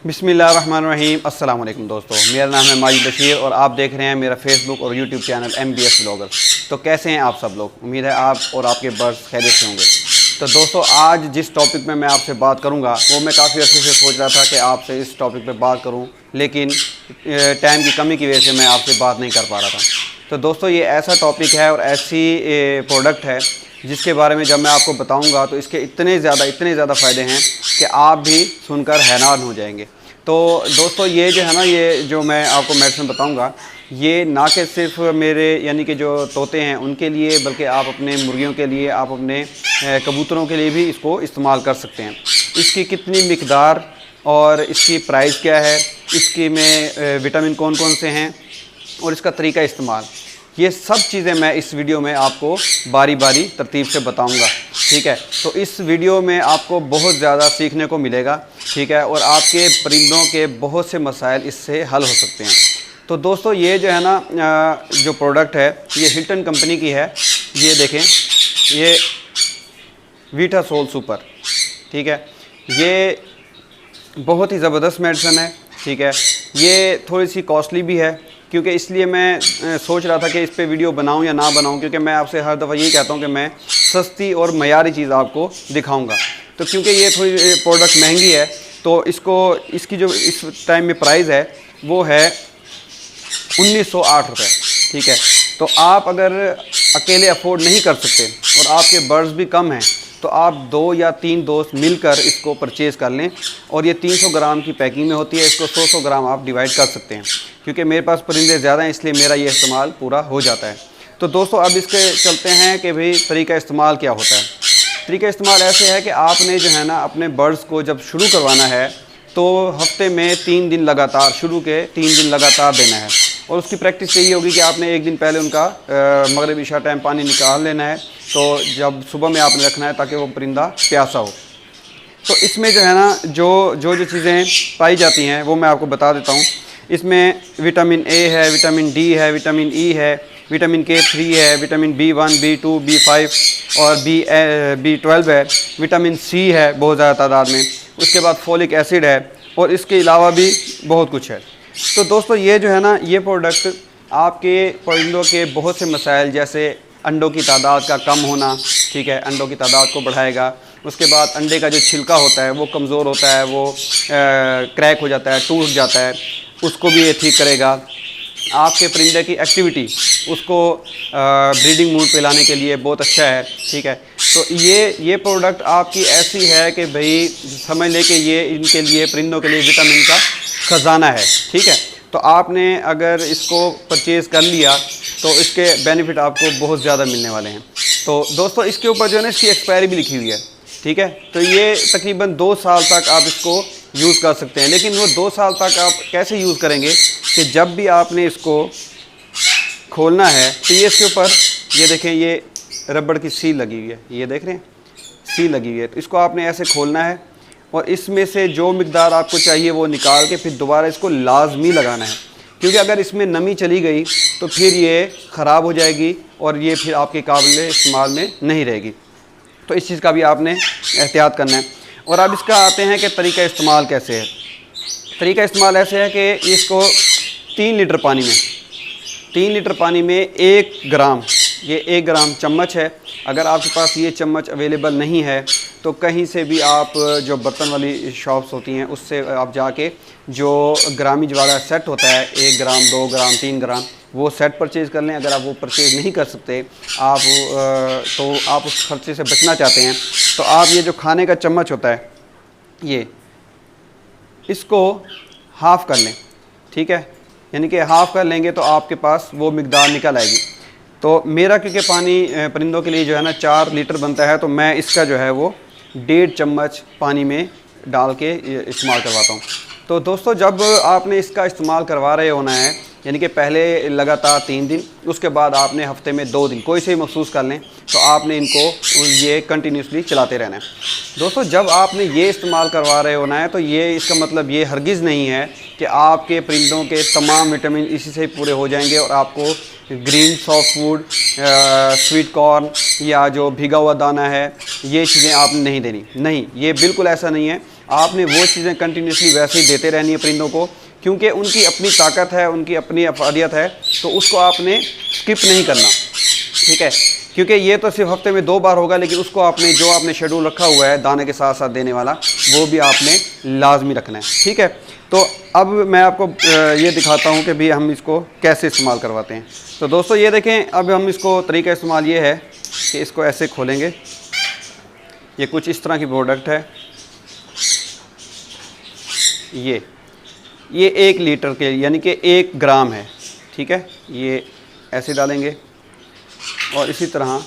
बिस्मिल्लाहिर्रहमानिर्रहीम। अस्सलाम वालेकुम दोस्तों, मेरा नाम है माजिद बशीर और आप देख रहे हैं मेरा फेसबुक और यूट्यूब चैनल MBS व्लॉगर। तो कैसे हैं आप सब लोग? उम्मीद है आप और आपके बर्ड्स खैरियत से होंगे। तो दोस्तों, आज जिस टॉपिक में मैं आपसे बात करूंगा वो मैं काफ़ी अर्से से सोच रहा था कि आपसे इस टॉपिक पे बात करूं, लेकिन टाइम की कमी की वजह से मैं आपसे बात नहीं कर पा रहा था। तो दोस्तों, ये ऐसा टॉपिक है और ऐसी प्रोडक्ट है जिसके बारे में जब मैं आपको बताऊंगा तो इसके इतने ज़्यादा फ़ायदे हैं कि आप भी सुनकर हैरान हो जाएंगे। तो दोस्तों, ये जो है ना, ये जो मैं आपको मेडिसिन बताऊंगा, ये ना कि सिर्फ मेरे यानी कि जो तोते हैं उनके लिए, बल्कि आप अपने मुर्गियों के लिए, आप अपने कबूतरों के लिए भी इसको इस्तेमाल कर सकते हैं। इसकी कितनी मिकदार और इसकी प्राइस क्या है, इसकी में विटामिन कौन कौन से हैं और इसका तरीका इस्तेमाल, ये सब चीज़ें मैं इस वीडियो में आपको बारी बारी तरतीब से बताऊंगा। ठीक है, तो इस वीडियो में आपको बहुत ज़्यादा सीखने को मिलेगा। ठीक है, और आपके परिंदों के बहुत से मसाइल इससे हल हो सकते हैं। तो दोस्तों, ये जो है ना, जो प्रोडक्ट है ये हिल्टन कंपनी की है। ये देखें, ये वीटासोल सुपर। ठीक है, ये बहुत ही ज़बरदस्त मेडिसिन है। ठीक है, ये थोड़ी सी कॉस्टली भी है, क्योंकि इसलिए मैं सोच रहा था कि इस पे वीडियो बनाऊं या ना बनाऊं, क्योंकि मैं आपसे हर दफ़ा यही कहता हूं कि मैं सस्ती और मयारी चीज़ आपको दिखाऊंगा। तो क्योंकि ये थोड़ी प्रोडक्ट महंगी है, तो इसकी जो इस टाइम में प्राइस है वो है 1908 रुपये। ठीक है, तो आप अगर अकेले अफोर्ड नहीं कर सकते और आपके बर्ड्स भी कम हैं, तो आप 2 या 3 दोस्त मिलकर इसको परचेज़ कर लें। और ये 300 ग्राम की पैकिंग में होती है। इसको 100 ग्राम आप डिवाइड कर सकते हैं, क्योंकि मेरे पास परिंदे ज़्यादा हैं इसलिए मेरा ये इस्तेमाल पूरा हो जाता है। तो दोस्तों, अब इसके चलते हैं कि भाई तरीका इस्तेमाल क्या होता है। तरीका इस्तेमाल ऐसे है कि आपने जो है ना, अपने बर्ड्स को जब शुरू करवाना है तो हफ्ते में 3 दिन लगातार, शुरू के 3 दिन लगातार देना है। और उसकी प्रैक्टिस यही होगी कि आपने एक दिन पहले उनका मगरिब इशा टाइम पानी निकाल लेना है, तो जब सुबह में आपने रखना है ताकि वो परिंदा प्यासा हो। तो इसमें जो है ना, जो चीज़ें पाई जाती हैं वो मैं आपको बता देता हूँ। इसमें विटामिन A है, विटामिन D है, विटामिन E है, विटामिन K3 है, विटामिन B1, B2, B5 और B12 है, विटामिन C है बहुत ज़्यादा तादाद में, उसके बाद फोलिक एसिड है और इसके अलावा भी बहुत कुछ है। तो दोस्तों, ये जो है ना, ये प्रोडक्ट आपके परिंदों के बहुत से मसाइल, जैसे अंडों की तादाद का कम होना, ठीक है, अंडों की तादाद को बढ़ाएगा। उसके बाद अंडे का जो छिलका होता है वो कमज़ोर होता है, वो क्रैक हो जाता है, टूट जाता है, उसको भी ये ठीक करेगा। आपके परिंदे की एक्टिविटी, उसको ब्रीडिंग मूड पे लाने के लिए बहुत अच्छा है। ठीक है, तो ये प्रोडक्ट आपकी ऐसी है कि भाई समझ लें कि ये इनके लिए, परिंदों के लिए विटामिन का ख़जाना है। ठीक है, तो आपने अगर इसको परचेज़ कर लिया तो इसके बेनिफिट आपको बहुत ज़्यादा मिलने वाले हैं। तो दोस्तों, इसके ऊपर जो है ना, इसकी एक्सपायरी भी लिखी हुई है। ठीक है, तो ये तकरीबन 2 साल तक आप इसको यूज़ कर सकते हैं। लेकिन वो 2 साल तक आप कैसे यूज़ करेंगे कि जब भी आपने इसको खोलना है तो ये इसके ऊपर, ये देखें, ये रबड़ की सील लगी हुई है, ये देख रहे हैं, सील लगी हुई है। तो इसको आपने ऐसे खोलना है और इसमें से जो मिकदार आपको चाहिए वो निकाल के फिर दोबारा इसको लाजमी लगाना है, क्योंकि अगर इसमें नमी चली गई तो फिर ये ख़राब हो जाएगी और ये फिर आपके काबिल इस्तेमाल में नहीं रहेगी। तो इस चीज़ का भी आपने एहतियात करना है। और अब इसका आते हैं कि तरीका इस्तेमाल कैसे है। तरीका इस्तेमाल ऐसे है कि इसको 3 लीटर पानी में 1 ग्राम, ये 1 ग्राम चम्मच है। अगर आपके पास ये चम्मच अवेलेबल नहीं है तो कहीं से भी आप, जो बर्तन वाली शॉप्स होती हैं उससे आप जाके जो ग्रामीज वाला सेट होता है, 1 ग्राम, 2 ग्राम, 3 ग्राम, वो सेट परचेज़ कर लें। अगर आप वो परचेज़ नहीं कर सकते आप, तो आप उस खर्चे से बचना चाहते हैं, तो आप ये जो खाने का चम्मच होता है, ये इसको हाफ़ कर लें। ठीक है, यानी कि हाफ़ कर लेंगे तो आपके पास वो मिकदार निकल आएगी। तो मेरा क्योंकि पानी परिंदों के लिए जो है ना 4 लीटर बनता है, तो मैं इसका जो है वो 1.5 चम्मच पानी में डाल के इस्तेमाल करवाता हूँ। तो दोस्तों, जब आपने इसका इस्तेमाल करवा रहे होना है, यानी कि पहले लगातार 3 दिन, उसके बाद आपने हफ्ते में 2 दिन कोई से भी महसूस कर लें, तो आपने इनको ये कंटिन्यूसली चलाते रहना है। दोस्तों, जब आपने ये इस्तेमाल करवा रहे होना है तो ये, इसका मतलब ये हरगिज़ नहीं है कि आपके परिंदों के तमाम विटामिन इसी से पूरे हो जाएंगे और आपको green soft food, sweet corn या जो भिगा हुआ दाना है, ये चीज़ें आपने नहीं देनी। नहीं, ये बिल्कुल ऐसा नहीं है। आपने वो चीज़ें कंटिन्यूसली वैसे ही देते रहनी है परिंदों को, क्योंकि उनकी अपनी ताकत है, उनकी अपनी अफादियत है, तो उसको आपने स्किप नहीं करना, ठीक है। क्योंकि ये तो सिर्फ हफ्ते में 2 बार होगा, लेकिन उसको आपने जो आपने शेड्यूल रखा हुआ है दाने के साथ साथ देने वाला, वो भी आपने लाजमी रखना है, ठीक है। तो अब मैं आपको ये दिखाता हूँ कि भाई हम इसको कैसे इस्तेमाल करवाते हैं। तो दोस्तों ये देखें, अब हम इसको तरीका इस्तेमाल ये है कि इसको ऐसे खोलेंगे। ये कुछ इस तरह की प्रोडक्ट है, ये 1 लीटर के यानी कि 1 ग्राम है, ठीक है। ये ऐसे डालेंगे और इसी तरह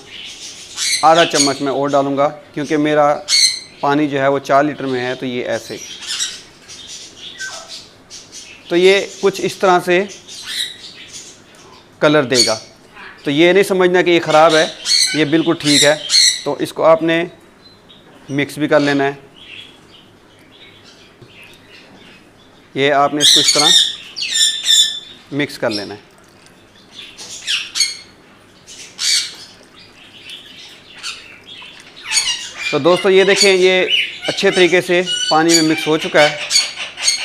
आधा चम्मच मैं और डालूँगा, क्योंकि मेरा पानी जो है वो 4 लीटर में है। तो ये ऐसे, तो ये कुछ इस तरह से कलर देगा। तो ये नहीं समझना कि ये ख़राब है, ये बिल्कुल ठीक है। तो इसको आपने मिक्स भी कर लेना है। ये आपने इसको इस तरह मिक्स कर लेना है। तो दोस्तों ये देखें, ये अच्छे तरीके से पानी में मिक्स हो चुका है,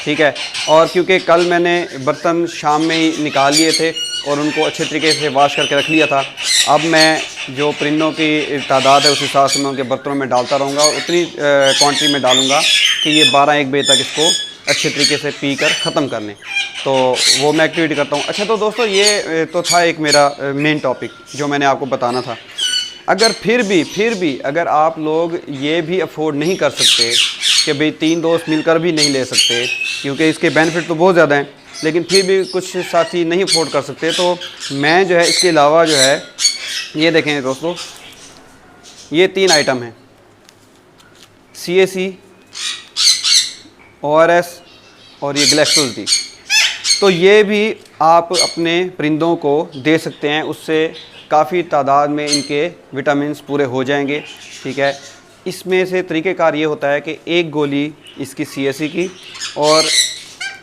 ठीक है। और क्योंकि कल मैंने बर्तन शाम में ही निकाल लिए थे और उनको अच्छे तरीके से वॉश करके रख लिया था, अब मैं जो परिंदों की तादाद है उस हिसाब से मैं उनके बर्तनों में डालता रहूँगा और उतनी क्वांटिटी में डालूँगा कि ये 12-1 बजे तक इसको अच्छे तरीके से पी कर ख़त्म कर लें। तो वो मैं एक्टिविटी करता हूँ। अच्छा, तो दोस्तों ये तो था एक मेरा मेन टॉपिक जो मैंने आपको बताना था। अगर फिर भी अगर आप लोग ये भी अफोर्ड नहीं कर सकते कि भाई 3 दोस्त मिलकर भी नहीं ले सकते, क्योंकि इसके बेनिफिट तो बहुत ज़्यादा हैं, लेकिन फिर भी कुछ साथी नहीं अफोर्ड कर सकते, तो मैं जो है इसके अलावा जो है, ये देखें दोस्तों, ये 3 आइटम हैं, CAC, ORS और ये ग्लैक्सोज डी। तो ये भी आप अपने परिंदों को दे सकते हैं, उससे काफ़ी तादाद में इनके विटामिन्स पूरे हो जाएंगे, ठीक है। इसमें से तरीक़ेकार ये होता है कि 1 गोली इसकी CAC की और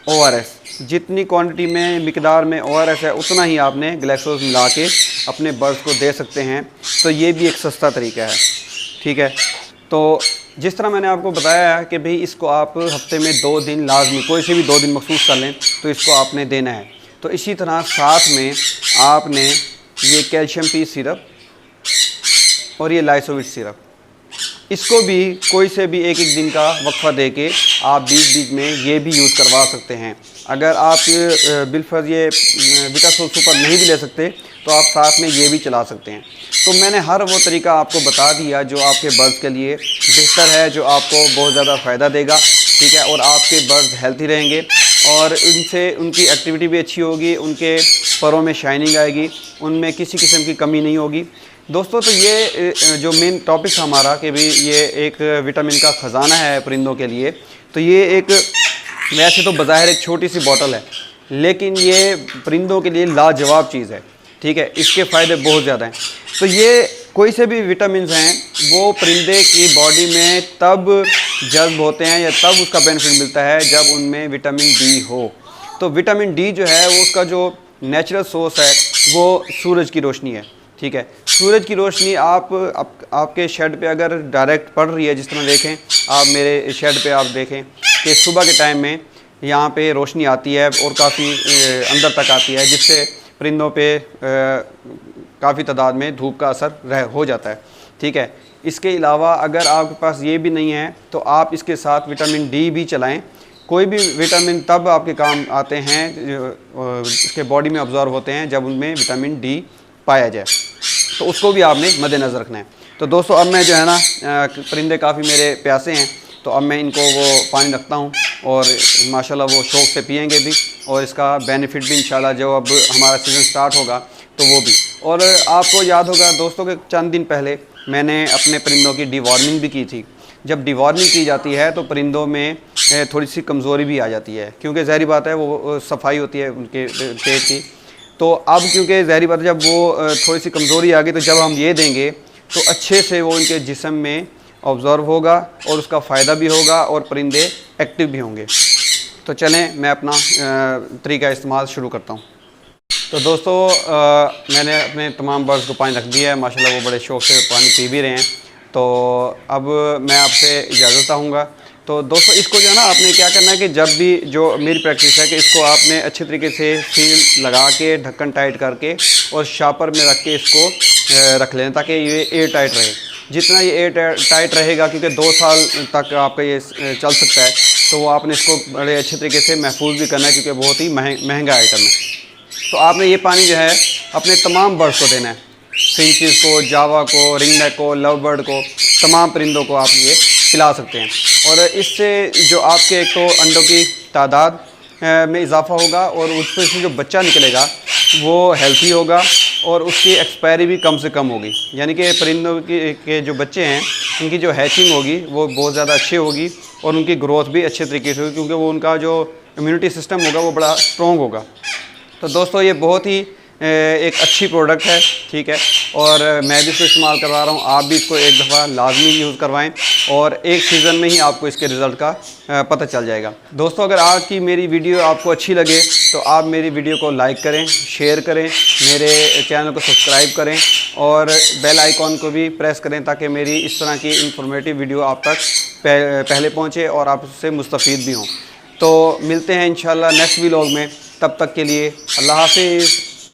ORS, जितनी क्वांटिटी में मिकदार में ORS है उतना ही आपने ग्लैक्सोज मिला के अपने बर्ड्स को दे सकते हैं। तो ये भी एक सस्ता तरीका है, ठीक है। तो जिस तरह मैंने आपको बताया है कि भाई इसको आप हफ्ते में 2 दिन लाजमी, कोई से भी 2 दिन मखसूस कर लें, तो इसको आपने देना है। तो इसी तरह साथ में आपने ये कैल्शियम पी सिरप और ये लाइसोविट सिरप, इसको भी कोई से भी 1-1 दिन का वक्फा दे के आप बीच में ये भी यूज़ करवा सकते हैं। अगर आप बिलफर्ज ये विटासोल सुपर नहीं भी ले सकते, तो आप साथ में ये भी चला सकते हैं। तो मैंने हर वो तरीका आपको बता दिया जो आपके बर्ड्स के लिए बेहतर है, जो आपको बहुत ज़्यादा फ़ायदा देगा, ठीक है। और आपके बर्ड्स हेल्थी रहेंगे और इनसे उनकी एक्टिविटी भी अच्छी होगी, उनके परों में शाइनिंग आएगी, उनमें किसी किस्म की कमी नहीं होगी। दोस्तों तो ये जो मेन टॉपिक था हमारा कि भाई ये एक विटामिन का ख़जाना है परिंदों के लिए। तो ये एक वैसे तो बज़ाहिर एक छोटी सी बोतल है, लेकिन ये परिंदों के लिए लाजवाब चीज़ है, ठीक है। इसके फ़ायदे बहुत ज़्यादा हैं। तो ये कोई से भी विटामिन हैं वो परिंदे की बॉडी में तब जज्ब होते हैं या तब उसका बेनिफिट मिलता है जब उनमें विटामिन डी हो। तो विटामिन डी जो है वो उसका जो नेचुरल सोर्स है वो सूरज की रोशनी है, ठीक है। सूरज की रोशनी आपके शेड पे अगर डायरेक्ट पड़ रही है, जिस तरह देखें आप मेरे शेड पे आप देखें कि सुबह के टाइम में यहाँ पे रोशनी आती है और काफ़ी अंदर तक आती है, जिससे परिंदों पे काफ़ी तादाद में धूप का असर हो जाता है, ठीक है। इसके अलावा अगर आपके पास ये भी नहीं है तो आप इसके साथ विटामिन डी भी चलाएं। कोई भी विटामिन तब आपके काम आते हैं उसके बॉडी में ऑब्जॉर्व होते हैं जब उनमें विटामिन डी पाया जाए, तो उसको भी आपने मद्देनज़र रखना है। तो दोस्तों अब मैं जो है ना परिंदे काफ़ी मेरे प्यासे हैं, तो अब मैं इनको वो पानी रखता हूँ और माशाल्लाह वो शौक़ से पिएंगे भी, और इसका बेनिफिट भी इंशाल्लाह जो अब हमारा सीज़न स्टार्ट होगा तो वो भी। और आपको याद होगा दोस्तों कि चंद दिन पहले मैंने अपने परिंदों की डिवॉर्मिंग भी की थी। जब डिवॉर्मिंग की जाती है तो परिंदों में थोड़ी सी कमज़ोरी भी आ जाती है, क्योंकि ज़ाहिर बात है वो सफाई होती है उनके पेट की। तो अब क्योंकि ज़ाहिर बात है जब वो थोड़ी सी कमज़ोरी आ गई, तो जब हम ये देंगे तो अच्छे से वो उनके जिस्म में ऑब्ज़र्व होगा और उसका फ़ायदा भी होगा और परिंदे एक्टिव भी होंगे। तो चलें मैं अपना तरीका इस्तेमाल शुरू करता हूँ। तो दोस्तों मैंने अपने तमाम बर्ड्स को पानी रख दिया है, माशाल्लाह वो बड़े शौक़ से पानी पी भी रहे हैं। तो अब मैं आपसे इजाज़त चाहूँगा। तो दोस्तों इसको जो है ना आपने क्या करना है कि जब भी जो मेरी प्रैक्टिस है कि इसको आपने अच्छे तरीके से सील लगा के ढक्कन टाइट करके और शापर में रख के इसको रख लें ताकि ये एयर टाइट रहे। जितना ये एयर टाइट रहेगा, क्योंकि 2 साल तक आपका ये चल सकता है, तो वो आपने इसको बड़े अच्छे तरीके से महफूज भी करना है क्योंकि बहुत ही महंगा आइटम है। तो आपने ये पानी जो है अपने तमाम बर्ड्स को देना है, फिंचेस को, जावा को, रिंगनेक को, लव बर्ड को, तमाम परिंदों को आप ये खिला सकते हैं। और इससे जो आपके एक तो अंडों की तादाद में इजाफा होगा और उसमें से जो बच्चा निकलेगा वो हेल्थी होगा और उसकी एक्सपायरी भी कम से कम होगी। यानी कि परिंदों के जो बच्चे हैं उनकी जो हैचिंग होगी वो बहुत ज़्यादा अच्छी होगी और उनकी ग्रोथ भी अच्छे तरीके से होगी, क्योंकि वो उनका जो इम्यूनिटी सिस्टम होगा वो बड़ा स्ट्रॉन्ग होगा। तो दोस्तों ये बहुत ही एक अच्छी प्रोडक्ट है, ठीक है, और मैं भी इसको इस्तेमाल करवा रहा हूँ। आप भी इसको एक दफ़ा लाजमी यूज़ करवाएं और एक सीज़न में ही आपको इसके रिज़ल्ट का पता चल जाएगा। दोस्तों अगर आज की मेरी वीडियो आपको अच्छी लगे तो आप मेरी वीडियो को लाइक करें, शेयर करें, मेरे चैनल को सब्सक्राइब करें और बेल आइकॉन को भी प्रेस करें ताकि मेरी इस तरह की इंफॉर्मेटिव वीडियो आप तक पहले पहुँचे और आप उससे मुस्तफ़ीद भी हों। तो मिलते हैं इंशाल्लाह नेक्स्ट व्लॉग में, तब तक के लिए अल्लाह हाफिज़।